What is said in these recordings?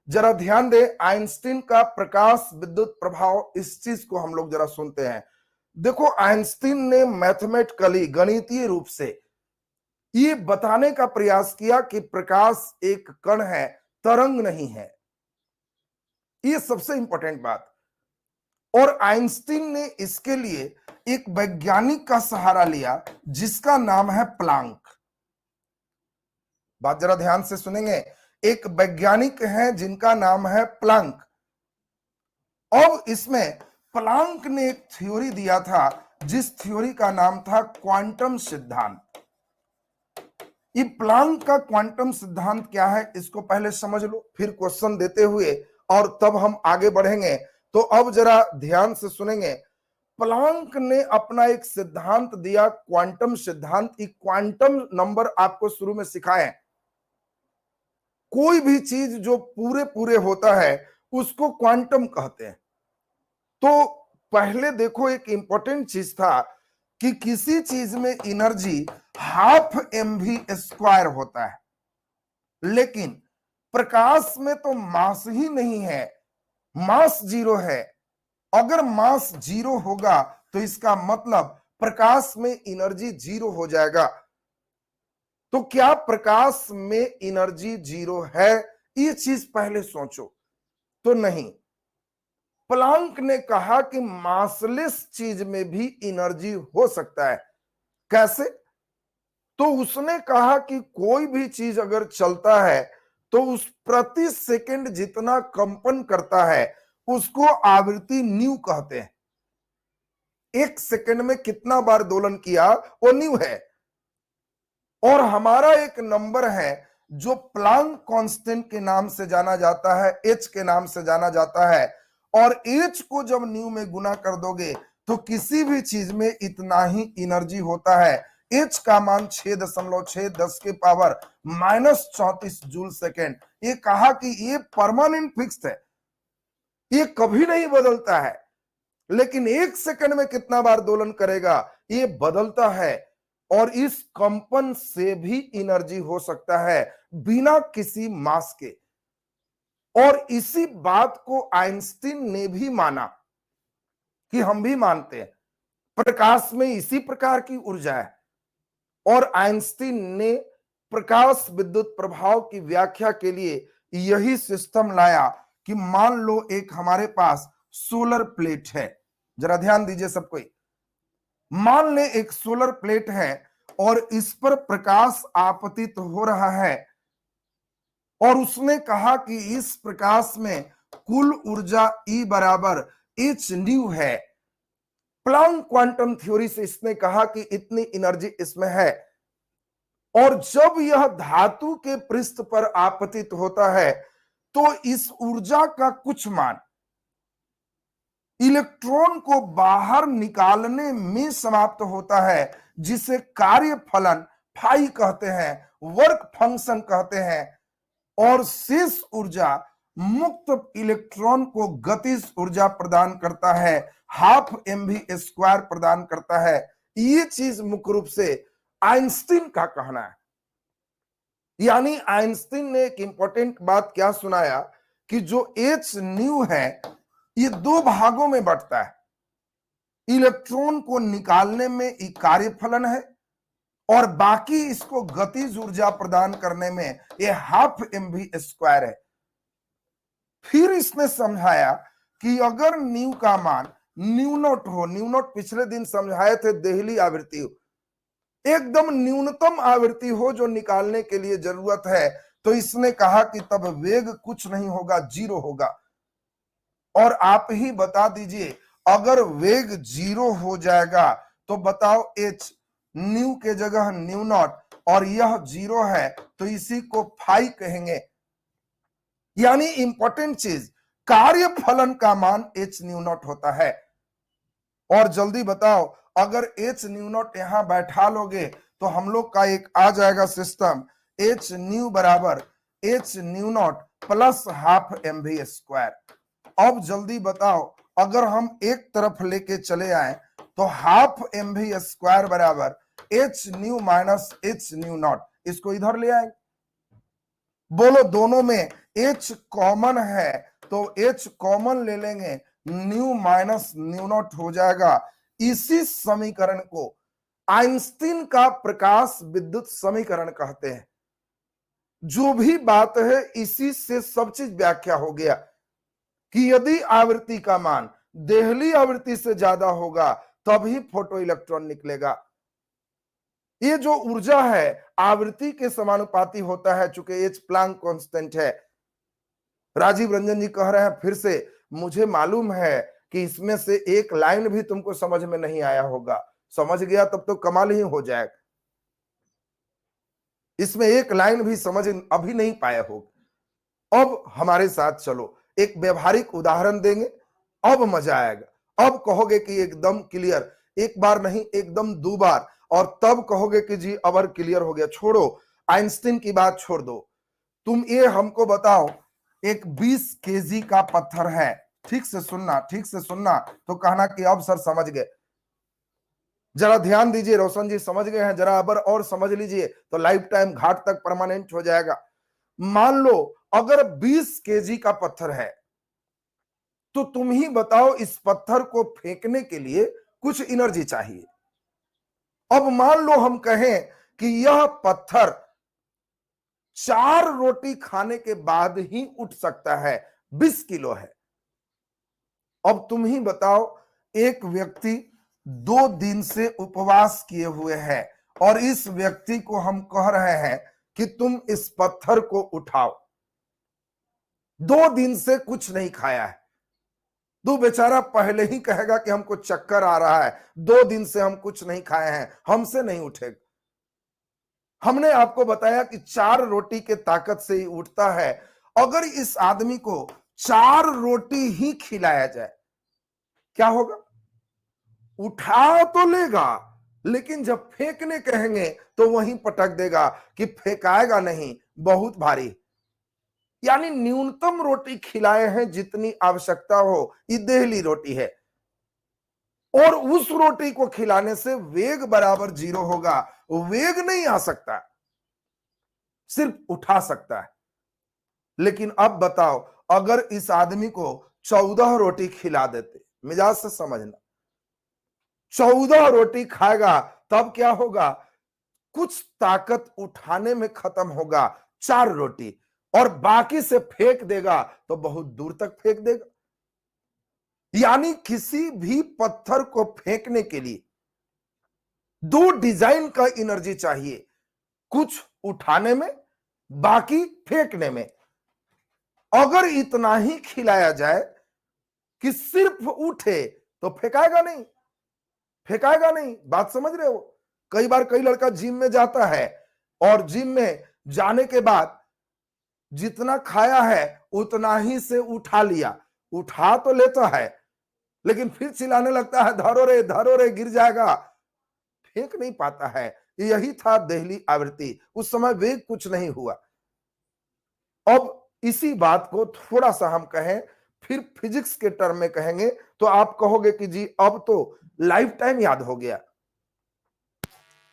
जरा ध्यान दे, आइंस्टीन का प्रकाश विद्युत प्रभाव, इस चीज को हम लोग जरा सुनते हैं। देखो, आइंस्टीन ने मैथमेटिकली, गणितीय रूप से ये बताने का प्रयास किया कि प्रकाश एक कण है, तरंग नहीं है। ये सबसे इंपॉर्टेंट बात। और आइंस्टीन ने इसके लिए एक वैज्ञानिक का सहारा लिया जिसका नाम है प्लांक। बात जरा ध्यान से सुनेंगे। एक वैज्ञानिक है जिनका नाम है प्लांक। अब इसमें प्लांक ने एक थ्योरी दिया था जिस थ्योरी का नाम था क्वांटम सिद्धांत। ये प्लांक का क्वांटम सिद्धांत क्या है इसको पहले समझ लो, फिर क्वेश्चन देते हुए और तब हम आगे बढ़ेंगे। तो अब जरा ध्यान से सुनेंगे। प्लांक ने अपना एक सिद्धांत दिया, क्वांटम सिद्धांत। ये क्वांटम नंबर आपको शुरू में सिखाएं। कोई भी चीज जो पूरे पूरे होता है उसको क्वांटम कहते हैं। तो पहले देखो, एक इंपॉर्टेंट चीज था कि किसी चीज में एनर्जी हाफ mv² होता है, लेकिन प्रकाश में तो मास ही नहीं है, मास 0 है। अगर मास 0 होगा तो इसका मतलब प्रकाश में एनर्जी 0 हो जाएगा। तो क्या प्रकाश में एनर्जी 0 है? ये चीज पहले सोचो। तो नहीं, प्लांक ने कहा कि मासलेस चीज में भी एनर्जी हो सकता है। कैसे? तो उसने कहा कि कोई भी चीज अगर चलता है तो उस प्रति सेकंड जितना कंपन करता है उसको आवृत्ति न्यू कहते हैं। एक सेकंड में कितना बार दोलन किया वो न्यू है। और हमारा एक नंबर है जो प्लांक कांस्टेंट के नाम से जाना जाता है, एच के नाम से जाना जाता है। और एच को जब न्यू में गुना कर दोगे तो किसी भी चीज में इतना ही एनर्जी होता है। एच का मान 6.6 के पावर -34 जूल सेकेंड। ये कहा कि ये परमानेंट फिक्स्ड है, ये कभी नहीं बदलता है। लेकिन एक सेकंड में कितना बार दोलन करेगा ये बदलता है। और इस कंपन से भी एनर्जी हो सकता है बिना किसी मास के। और इसी बात को आइंस्टीन ने भी माना, कि हम भी मानते हैं प्रकाश में इसी प्रकार की ऊर्जा है। और आइंस्टीन ने प्रकाश विद्युत प्रभाव की व्याख्या के लिए यही सिस्टम लाया कि मान लो एक हमारे पास सोलर प्लेट है। जरा ध्यान दीजिए सब कोई। मान ले एक सोलर प्लेट है और इस पर प्रकाश आपतित हो रहा है, और उसने कहा कि इस प्रकाश में कुल ऊर्जा E बराबर एच न्यू है। प्लांक क्वांटम थ्योरी से इसने कहा कि इतनी एनर्जी इसमें है। और जब यह धातु के पृष्ठ पर आपतित होता है तो इस ऊर्जा का कुछ मान इलेक्ट्रॉन को बाहर निकालने में समाप्त होता है, जिसे कार्य फलन फाई कहते हैं, वर्क फंक्शन कहते हैं। और शेष ऊर्जा मुक्त इलेक्ट्रॉन को गतिज ऊर्जा प्रदान करता है, हाफ mv² प्रदान करता है। ये चीज मुख्य रूप से आइंस्टीन का कहना है। यानी आइंस्टीन ने एक इंपॉर्टेंट बात क्या सुनाया कि जो एच न्यू है ये दो भागों में बंटता है। इलेक्ट्रॉन को निकालने में ये कार्यफलन है और बाकी इसको गतिज ऊर्जा प्रदान करने में ये हाफ mv² है। फिर इसने समझाया कि अगर न्यू का मान न्यू नॉट हो, न्यू नॉट पिछले दिन समझाए थे देहली आवृत्ति, एकदम न्यूनतम आवृत्ति हो जो निकालने के लिए जरूरत है, तो इसने कहा कि तब वेग कुछ नहीं होगा, 0 होगा। और आप ही बता दीजिए, अगर वेग 0 हो जाएगा तो बताओ एच न्यू के जगह न्यू नॉट, और यह 0 है तो इसी को फाई कहेंगे। यानी इंपॉर्टेंट चीज, कार्य फलन का मान एच न्यू नॉट होता है। और जल्दी बताओ, अगर एच न्यू नॉट यहां बैठा लोगे तो हम लोग का एक आ जाएगा सिस्टम, एच न्यू बराबर h nu naught plus half mv²। अब जल्दी बताओ, अगर हम एक तरफ लेके चले आए तो हाफ mv² बराबर h nu minus h nu not, इसको इधर ले आए। बोलो दोनों में H कॉमन है तो H कॉमन ले लेंगे, न्यू माइनस न्यू नॉट हो जाएगा। इसी समीकरण को आइंस्टीन का प्रकाश विद्युत समीकरण कहते हैं। जो भी बात है इसी से सब चीज व्याख्या हो गया कि यदि आवृत्ति का मान देहली आवृत्ति से ज्यादा होगा तभी फोटो इलेक्ट्रॉन निकलेगा। ये जो ऊर्जा है आवृत्ति के समानुपाती होता है, चूंकि एच प्लांक कांस्टेंट है। राजीव रंजन जी कह रहे हैं फिर से, मुझे मालूम है कि इसमें से एक लाइन भी तुमको समझ में नहीं आया होगा, समझ गया तब तो कमाल ही हो जाएगा। इसमें एक लाइन भी समझ अभी नहीं पाया होगा। अब हमारे साथ चलो, एक व्यवहारिक उदाहरण देंगे, अब मजा आएगा। अब कहोगे कि एकदम क्लियर, एक बार नहीं एकदम 2 बार, और तब कहोगे कि जी अब क्लियर हो गया। छोड़ो, आइंस्टीन की बात छोड़ दो, तुम ये हमको बताओ, एक 20 केजी का पत्थर है, ठीक से सुनना, ठीक से सुनना, तो कहना कि अब सर समझ गए। जरा ध्यान दीजिए, रोशन जी समझ गए हैं, जरा अब और समझ लीजिए तो लाइफ टाइम घाट तक परमानेंट हो जाएगा। मान लो अगर 20 केजी का पत्थर है तो तुम ही बताओ इस पत्थर को फेंकने के लिए कुछ एनर्जी चाहिए। अब मान लो हम कहें कि यह पत्थर 4 रोटी खाने के बाद ही उठ सकता है, 20 किलो है। अब तुम ही बताओ, एक व्यक्ति 2 दिन से उपवास किए हुए है और इस व्यक्ति को हम कह रहे हैं कि तुम इस पत्थर को उठाओ। 2 दिन से कुछ नहीं खाया है, तो बेचारा पहले ही कहेगा कि हमको चक्कर आ रहा है, 2 दिन से हम कुछ नहीं खाए हैं, हमसे नहीं उठेगा। हमने आपको बताया कि 4 रोटी के ताकत से ही उठता है। अगर इस आदमी को 4 रोटी ही खिलाया जाए, क्या होगा? उठा तो लेगा, लेकिन जब फेंकने कहेंगे तो वहीं पटक देगा कि फेंकाएगा नहीं, बहुत भारी। यानी न्यूनतम रोटी खिलाए हैं जितनी आवश्यकता हो, ये देहली रोटी है, और उस रोटी को खिलाने से वेग बराबर 0 होगा। वेग नहीं आ सकता, सिर्फ उठा सकता है। लेकिन अब बताओ, अगर इस आदमी को 14 रोटी खिला देते, मिजाज से समझना, 14 रोटी खाएगा तब क्या होगा? कुछ ताकत उठाने में खत्म होगा, 4 रोटी, और बाकी से फेंक देगा तो बहुत दूर तक फेंक देगा। यानी किसी भी पत्थर को फेंकने के लिए 2 डिजाइन का एनर्जी चाहिए, कुछ उठाने में, बाकी फेंकने में। अगर इतना ही खिलाया जाए कि सिर्फ उठे तो फेंकाएगा नहीं, फेंकाएगा नहीं। बात समझ रहे हो? कई बार कई लड़का जिम में जाता है और जिम में जाने के बाद जितना खाया है उतना ही से उठा लिया, उठा तो लेता है लेकिन फिर चिल्लाने लगता है धरो रे गिर जाएगा, फेंक नहीं पाता है। यही था देहली आवृत्ति, उस समय वेग कुछ नहीं हुआ। अब इसी बात को थोड़ा सा हम कहें, फिर फिजिक्स के टर्म में कहेंगे तो आप कहोगे कि जी अब तो लाइफ टाइम याद हो गया।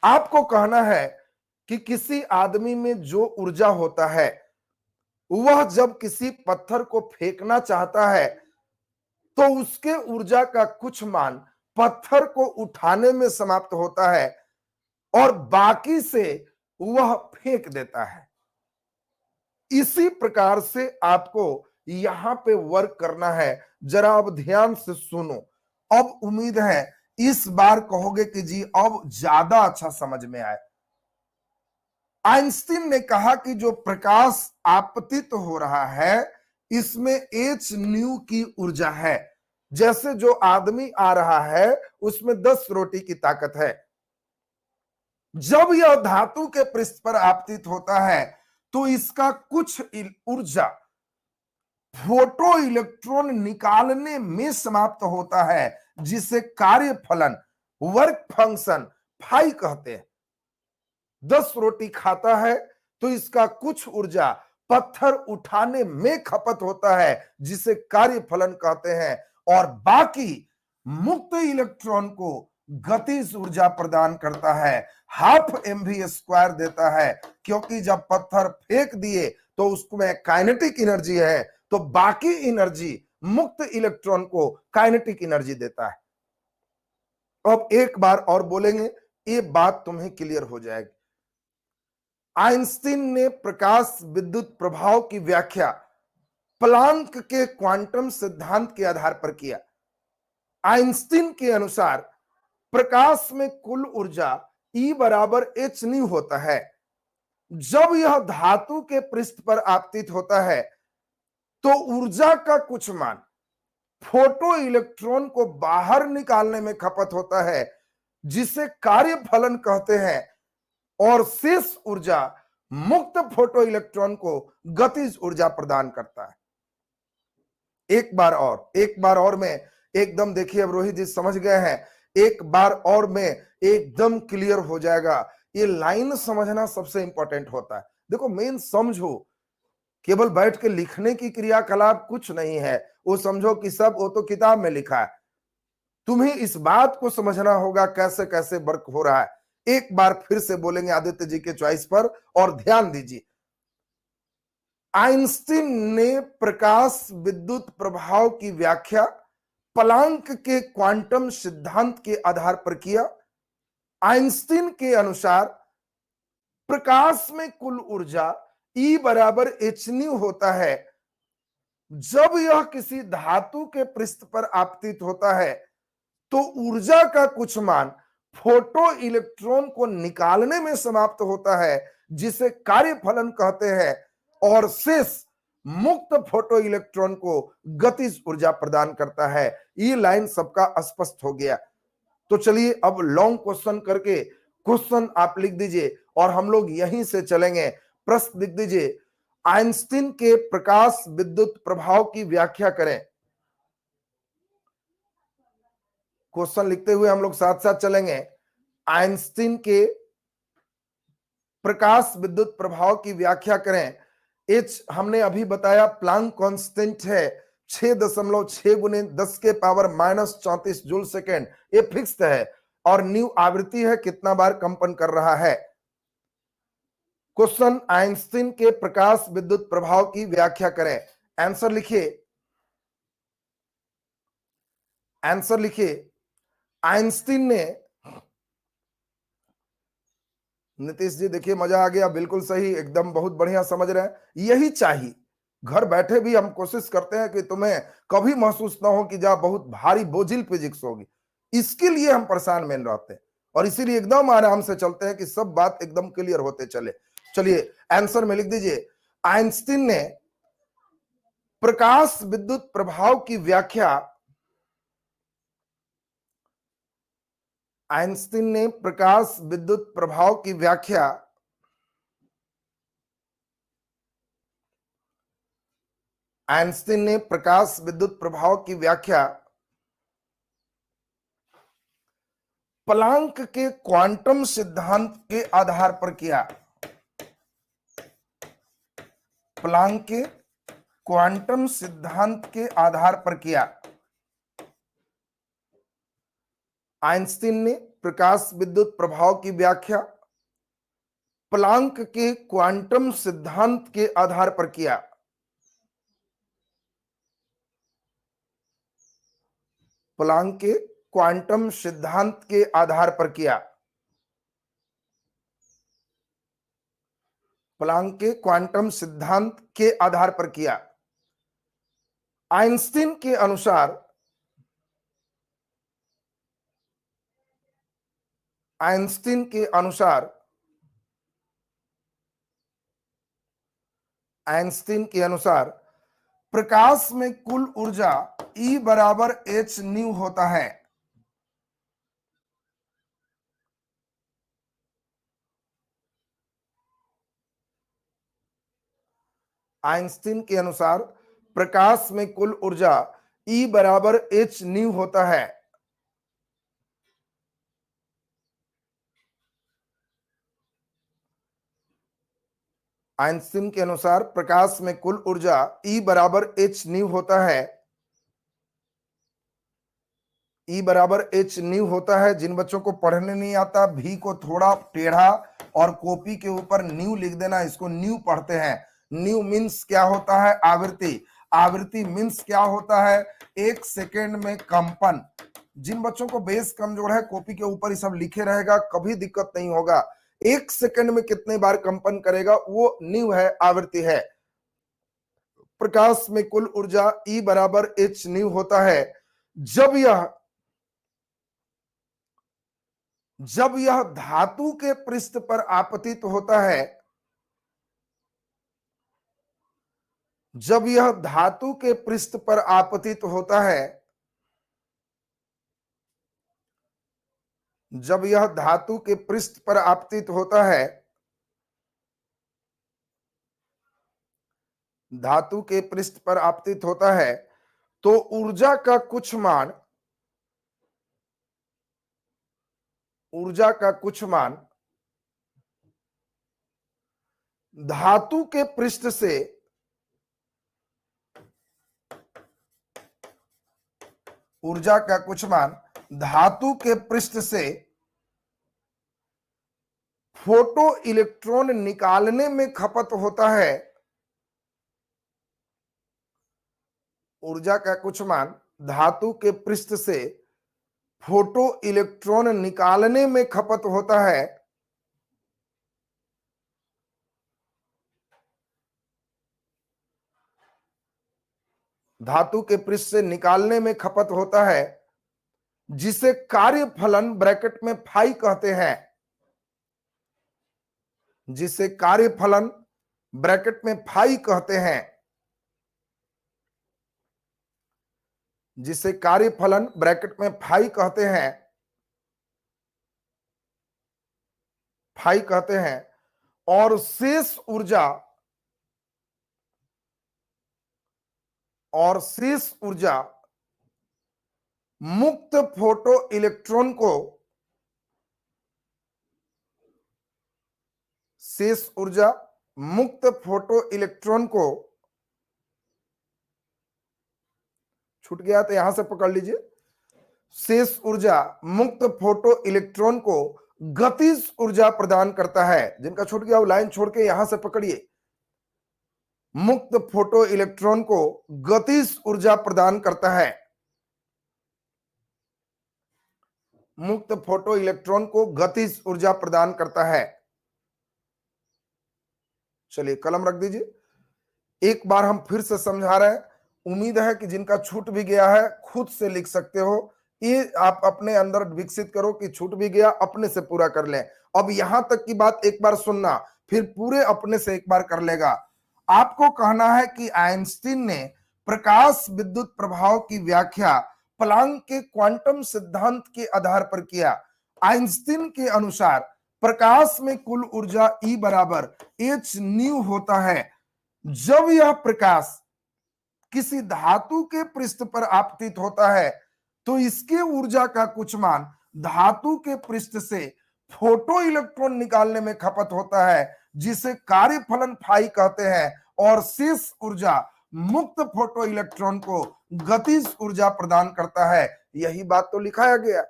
आपको कहना है कि किसी आदमी में जो ऊर्जा होता है वह जब किसी पत्थर को फेंकना चाहता है तो उसके ऊर्जा का कुछ मान पत्थर को उठाने में समाप्त होता है और बाकी से वह फेंक देता है। इसी प्रकार से आपको यहां पे वर्क करना है। जरा अब ध्यान से सुनो, अब उम्मीद है इस बार कहोगे कि जी अब ज्यादा अच्छा समझ में आए। आइंस्टीन ने कहा कि जो प्रकाश आपतित हो रहा है इसमें एच न्यू की ऊर्जा है। जैसे जो आदमी आ रहा है उसमें 10 रोटी की ताकत है। जब यह धातु के पृष्ठ पर आपतित होता है तो इसका कुछ ऊर्जा फोटो इलेक्ट्रॉन निकालने में समाप्त होता है, जिसे कार्य फलन, वर्क फंक्शन फाई कहते हैं। 10 रोटी खाता है तो इसका कुछ ऊर्जा पत्थर उठाने में खपत होता है, जिसे कार्य फलन कहते हैं, और बाकी मुक्त इलेक्ट्रॉन को गतिज ऊर्जा प्रदान करता है, 12 mv² देता है। क्योंकि जब पत्थर फेंक दिए तो उसमें काइनेटिक एनर्जी है, तो बाकी एनर्जी मुक्त इलेक्ट्रॉन को काइनेटिक एनर्जी देता है। अब एक बार और बोलेंगे, ये बात तुम्हें क्लियर हो जाएगी। आइंस्टीन ने प्रकाश विद्युत प्रभाव की व्याख्या प्लांक के क्वांटम सिद्धांत के आधार पर किया। आइंस्टीन के अनुसार प्रकाश में कुल ऊर्जा E बराबर h न्यू होता है। जब यह धातु के पृष्ठ पर आपतित होता है तो ऊर्जा का कुछ मान फोटो इलेक्ट्रॉन को बाहर निकालने में खपत होता है, जिसे कार्य फलन कहते हैं, और शेष ऊर्जा मुक्त फोटो इलेक्ट्रॉन को गतिज ऊर्जा प्रदान करता है। एक बार और में एकदम देखिए, अब रोहित जी समझ गए हैं, एक बार और में एकदम क्लियर हो जाएगा। ये लाइन समझना सबसे इंपॉर्टेंट होता है। देखो, मेन समझो, केवल बैठ के लिखने की क्रियाकलाप कुछ नहीं है, वो समझो कि सब वो तो किताब में लिखा है। तुम्हें इस बात को समझना होगा कैसे कैसे वर्क हो रहा है। एक बार फिर से बोलेंगे आदित्य जी के चॉइस पर, और ध्यान दीजिए। आइंस्टीन ने प्रकाश विद्युत प्रभाव की व्याख्या प्लांक के क्वांटम सिद्धांत के आधार पर किया। आइंस्टीन के अनुसार प्रकाश में कुल ऊर्जा E बराबर h न्यू होता है। जब यह किसी धातु के पृष्ठ पर आपतित होता है तो ऊर्जा का कुछ मान फोटो इलेक्ट्रॉन को निकालने में समाप्त होता है, जिसे कार्य फलन कहते हैं, और शेष मुक्त फोटो इलेक्ट्रॉन को गतिज ऊर्जा प्रदान करता है। ये लाइन सबका स्पष्ट हो गया। तो चलिए अब लॉन्ग क्वेश्चन करके क्वेश्चन आप लिख दीजिए और हम लोग यहीं से चलेंगे। प्रश्न लिख दीजिए, आइंस्टीन के प्रकाश विद्युत प्रभाव की व्याख्या करें। क्वेश्चन लिखते हुए हम लोग साथ साथ चलेंगे। आइंस्टीन के प्रकाश विद्युत प्रभाव की व्याख्या करें। H हमने अभी बताया प्लांक कांस्टेंट है 6.6 गुने 10 के पावर -34 जूल सेकेंड, ये फिक्स्ड है, और न्यू आवृत्ति है, कितना बार कंपन कर रहा है। क्वेश्चन, आइंस्टीन के प्रकाश विद्युत प्रभाव की व्याख्या करें। आंसर लिखिए, आंसर लिखिए। आइंस्टीन ने, नीतीश जी देखिए मजा आ गया, बिल्कुल सही, एकदम बहुत बढ़िया समझ रहे हैं। यही चाहिए, घर बैठे भी हम कोशिश करते हैं कि तुम्हें कभी महसूस ना हो कि जा बहुत भारी बोझिल फिजिक्स होगी। इसके लिए हम परेशान में रहते हैं और इसीलिए एकदम आराम से चलते हैं कि सब बात एकदम क्लियर होते चले। चलिए आंसर में लिख दीजिए, आइंस्टीन ने प्रकाश विद्युत प्रभाव की व्याख्या, आइंस्टीन ने प्रकाश विद्युत प्रभाव की व्याख्या आइंस्टीन ने प्रकाश विद्युत प्रभाव की व्याख्या प्लांक के क्वांटम सिद्धांत के आधार पर किया। प्लांक के क्वांटम सिद्धांत के आधार पर किया। आइंस्टीन ने प्रकाश विद्युत प्रभाव की व्याख्या प्लांक के क्वांटम सिद्धांत के आधार पर किया। प्लांक के क्वांटम सिद्धांत के आधार पर किया। प्लांक के क्वांटम सिद्धांत के आधार पर किया। आइंस्टीन के अनुसार, आइंस्टीन के अनुसार, आइंस्टीन के अनुसार प्रकाश में कुल ऊर्जा E बराबर h न्यू होता है। आइंस्टीन के अनुसार प्रकाश में कुल ऊर्जा E बराबर h न्यू होता है। आइंस्टीन के अनुसार प्रकाश में कुल ऊर्जा E बराबर h न्यू होता है। E बराबर h न्यू होता है। जिन बच्चों को पढ़ने नहीं आता, भी को थोड़ा टेढ़ा और कॉपी के ऊपर न्यू लिख देना, इसको न्यू पढ़ते हैं। न्यू मीन्स क्या होता है? आवृत्ति। आवृत्ति मीन्स क्या होता है? 1 सेकेंड में कंपन। जिन बच्चों को बेस कमजोर है, कॉपी के ऊपर ही सब लिखे रहेगा, कभी दिक्कत नहीं होगा। 1 सेकेंड में कितने बार कंपन करेगा, वो न्यू है, आवृत्ति है। प्रकाश में कुल ऊर्जा E बराबर h न्यू होता है जब यह धातु के पृष्ठ पर आपतित होता है, जब यह धातु के पृष्ठ पर आपतित होता है, जब यह धातु के पृष्ठ पर आपतित होता है, धातु के पृष्ठ पर आपतित होता है, तो ऊर्जा का कुछ मान, ऊर्जा का कुछ मान धातु के पृष्ठ से ऊर्जा का कुछ मान धातु के पृष्ठ से फोटो इलेक्ट्रॉन निकालने में खपत होता है। ऊर्जा का कुछ मान धातु के पृष्ठ से फोटो इलेक्ट्रॉन निकालने में खपत होता है। धातु के पृष्ठ से निकालने में खपत होता है, जिसे कार्यफलन ब्रैकेट में फाई कहते हैं, जिसे कार्यफलन ब्रैकेट में फाई कहते हैं, जिसे कार्यफलन ब्रैकेट में फाई कहते हैं, फाई कहते हैं। और शेष ऊर्जा, और शेष ऊर्जा मुक्त फोटो इलेक्ट्रॉन को, शेष ऊर्जा मुक्त फोटो इलेक्ट्रॉन को, छूट गया तो यहां से पकड़ लीजिए, शेष ऊर्जा मुक्त फोटो इलेक्ट्रॉन को गतिज ऊर्जा प्रदान करता है। जिनका छूट गया वो लाइन छोड़ के यहां से पकड़िए। मुक्त फोटो इलेक्ट्रॉन को गतिज ऊर्जा प्रदान करता है, मुक्त फोटो इलेक्ट्रॉन को गतिज ऊर्जा प्रदान करता है। चलिए कलम रख दीजिए, एक बार हम फिर से समझा रहे हैं। उम्मीद है कि जिनका छूट भी गया है खुद से लिख सकते हो। ये आप अपने अंदर विकसित करो कि छूट भी गया अपने से पूरा कर लें। अब यहां तक की बात एक बार सुनना, फिर पूरे अपने से एक बार कर लेगा। आपको कहना है कि आइंस्टीन ने प्रकाश विद्युत प्रभाव की व्याख्या प्लांक के क्वांटम सिद्धांत के आधार पर किया। आइंस्टीन के अनुसार प्रकाश में कुल ऊर्जा E बराबर h न्यू होता है जब यह प्रकाश किसी धातु के पृष्ठ पर आपतित होता है, तो इसके ऊर्जा का कुछ मान धातु के पृष्ठ से फोटो इलेक्ट्रॉन निकालने में खपत होता है, जिसे कार्यफलन फाई कहते हैं। और शेष ऊर्जा मुक्त फोटो इलेक्ट्रॉन को गतिज ऊर्जा प्रदान करता है। यही बात तो लिखाया गया।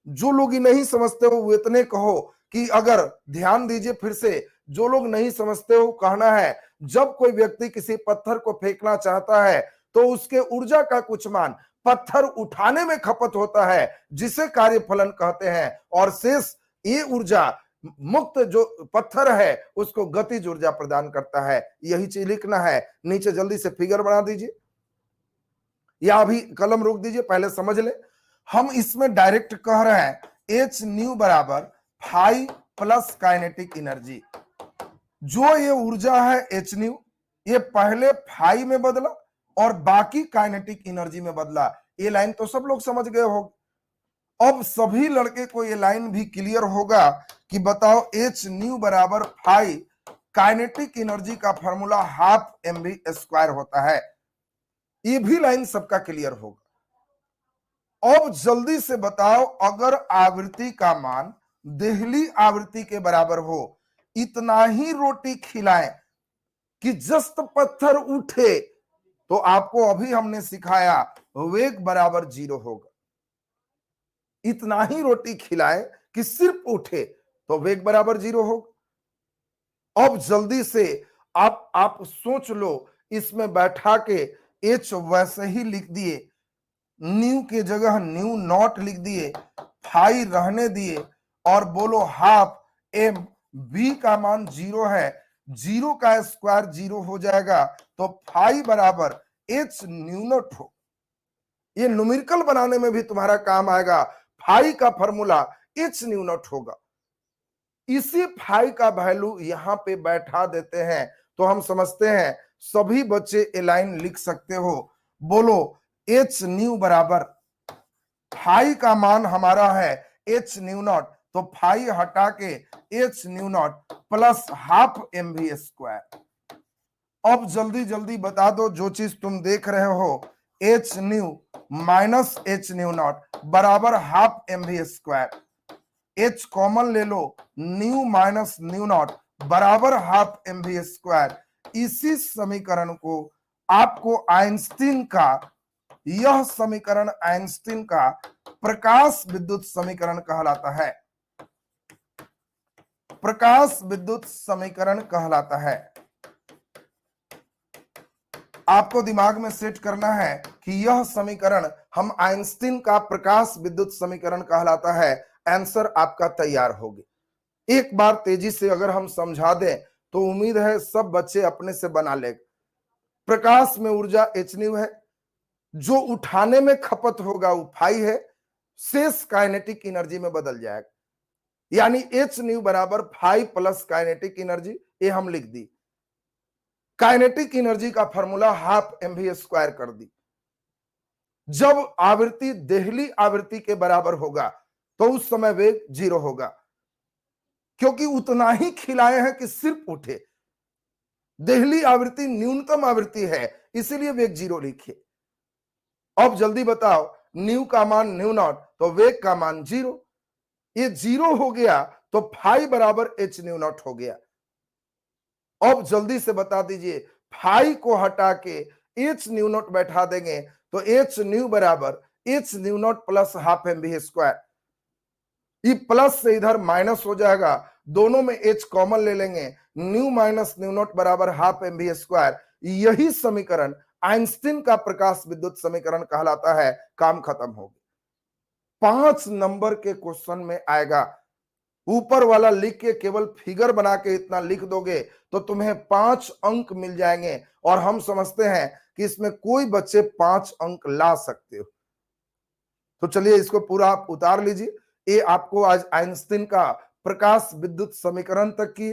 जो लोग ही नहीं समझते हो वो इतने कहो कि, अगर ध्यान दीजिए फिर से, जो लोग नहीं समझते हो कहना है, जब कोई व्यक्ति किसी पत्थर को फेंकना चाहता है तो उसके ऊर्जा का कुछ मान पत्थर उठाने में खपत होता है, जिसे कार्यफलन कहते हैं। और शेष ये ऊर्जा मुक्त जो पत्थर है उसको गतिज ऊर्जा प्रदान करता है। यही चीज लिखना है। नीचे जल्दी से फिगर बना दीजिए, या अभी कलम रोक दीजिए, पहले समझ ले। हम इसमें डायरेक्ट कह रहे हैं एच न्यू बराबर फाई प्लस काइनेटिक एनर्जी। जो ये ऊर्जा है एच न्यू, ये पहले फाई में बदला और बाकी काइनेटिक एनर्जी में बदला। ये लाइन तो सब लोग समझ गए हो। अब सभी लड़के को ये लाइन भी क्लियर होगा कि बताओ एच न्यू बराबर फाई, काइनेटिक एनर्जी का फॉर्मूला हाफ mv स्क्वायर होता है। ये भी लाइन सबका क्लियर होगा। अब जल्दी से बताओ, अगर आवृत्ति का मान देहली आवृत्ति के बराबर हो, इतना ही रोटी खिलाएं कि जस्ट पत्थर उठे, तो आपको अभी हमने सिखाया वेग बराबर 0 होगा। इतना ही रोटी खिलाएं कि सिर्फ उठे तो वेग बराबर 0 होगा। अब जल्दी से आप सोच लो, इसमें बैठा के एच वैसे ही लिख दिए, न्यू के जगह न्यू नॉट लिख दिए, फाई रहने दिए और बोलो हाफ एम, बी का मान 0 है, 0 का स्क्वायर 0 हो जाएगा, तो फाई बराबर एच न्यू नॉट हो। ये न्यूमेरिकल बनाने में भी तुम्हारा काम आएगा। फाई का फॉर्मूला एच न्यू नॉट होगा। इसी फाई का वैल्यू यहां पे बैठा देते हैं, तो हम समझते हैं सभी बच्चे ए लाइन लिख सकते हो। बोलो एच न्यू बराबर, फाई का मान हमारा है एच न्यू नॉट, तो फाई हटा के h nu naught plus half m v square. अब जल्दी जल्दी बता दो जो चीज तुम देख रहे हो, h nu minus h nu naught बराबर half m v square. H common ले लो, न्यू माइनस न्यू नॉट बराबर हाफ एम वी स्क्वायर। इसी समीकरण को आपको आइंस्टीन का, यह समीकरण आइंस्टीन का प्रकाश विद्युत समीकरण कहलाता है। प्रकाश विद्युत समीकरण कहलाता है। आपको दिमाग में सेट करना है कि यह समीकरण हम आइंस्टीन का प्रकाश विद्युत समीकरण कहलाता है। आंसर आपका तैयार होगी। एक बार तेजी से अगर हम समझा दें तो उम्मीद है सब बच्चे अपने से बना लेंगे। प्रकाश में ऊर्जा एच न्यू है, जो उठाने में खपत होगा वो फाई है, शेष काइनेटिक एनर्जी में बदल जाएगा। यानी एच न्यू बराबर फाई प्लस काइनेटिक एनर्जी, ये हम लिख दी। काइनेटिक एनर्जी का formula half m v square कर दी। जब आवृत्ति देहली आवृत्ति के बराबर होगा तो उस समय वेग 0 होगा, क्योंकि उतना ही खिलाए हैं कि सिर्फ उठे। देहली आवृत्ति न्यूनतम आवृत्ति है, इसीलिए वेग 0 लिखिए। अब जल्दी बताओ, न्यू का मान न्यू नॉट, तो वेग का मान 0। ये 0 हो गया तो फाई बराबर एच न्यू नॉट हो गया। अब जल्दी से बता दीजिए, फाई को हटा के एच न्यू नॉट बैठा देंगे तो एच न्यू बराबर h nu naught plus half m v square. ये प्लस से इधर माइनस हो जाएगा, दोनों में एच कॉमन ले लेंगे, न्यू माइनस न्यू नॉट बराबर हाफ एम वी स्क्वायर। यही समीकरण आइंस्टीन का प्रकाश विद्युत समीकरण कहलाता है। काम खत्म हो गया। 5 नंबर के क्वेश्चन में आएगा, ऊपर वाला लिख के केवल फिगर बना के इतना लिख दोगे तो तुम्हें 5 अंक मिल जाएंगे, और हम समझते हैं कि इसमें कोई बच्चे 5 अंक ला सकते हो। तो चलिए इसको पूरा आप उतार लीजिए। ये आपको आज आइंस्टीन का प्रकाश विद्युत समीकरण तक की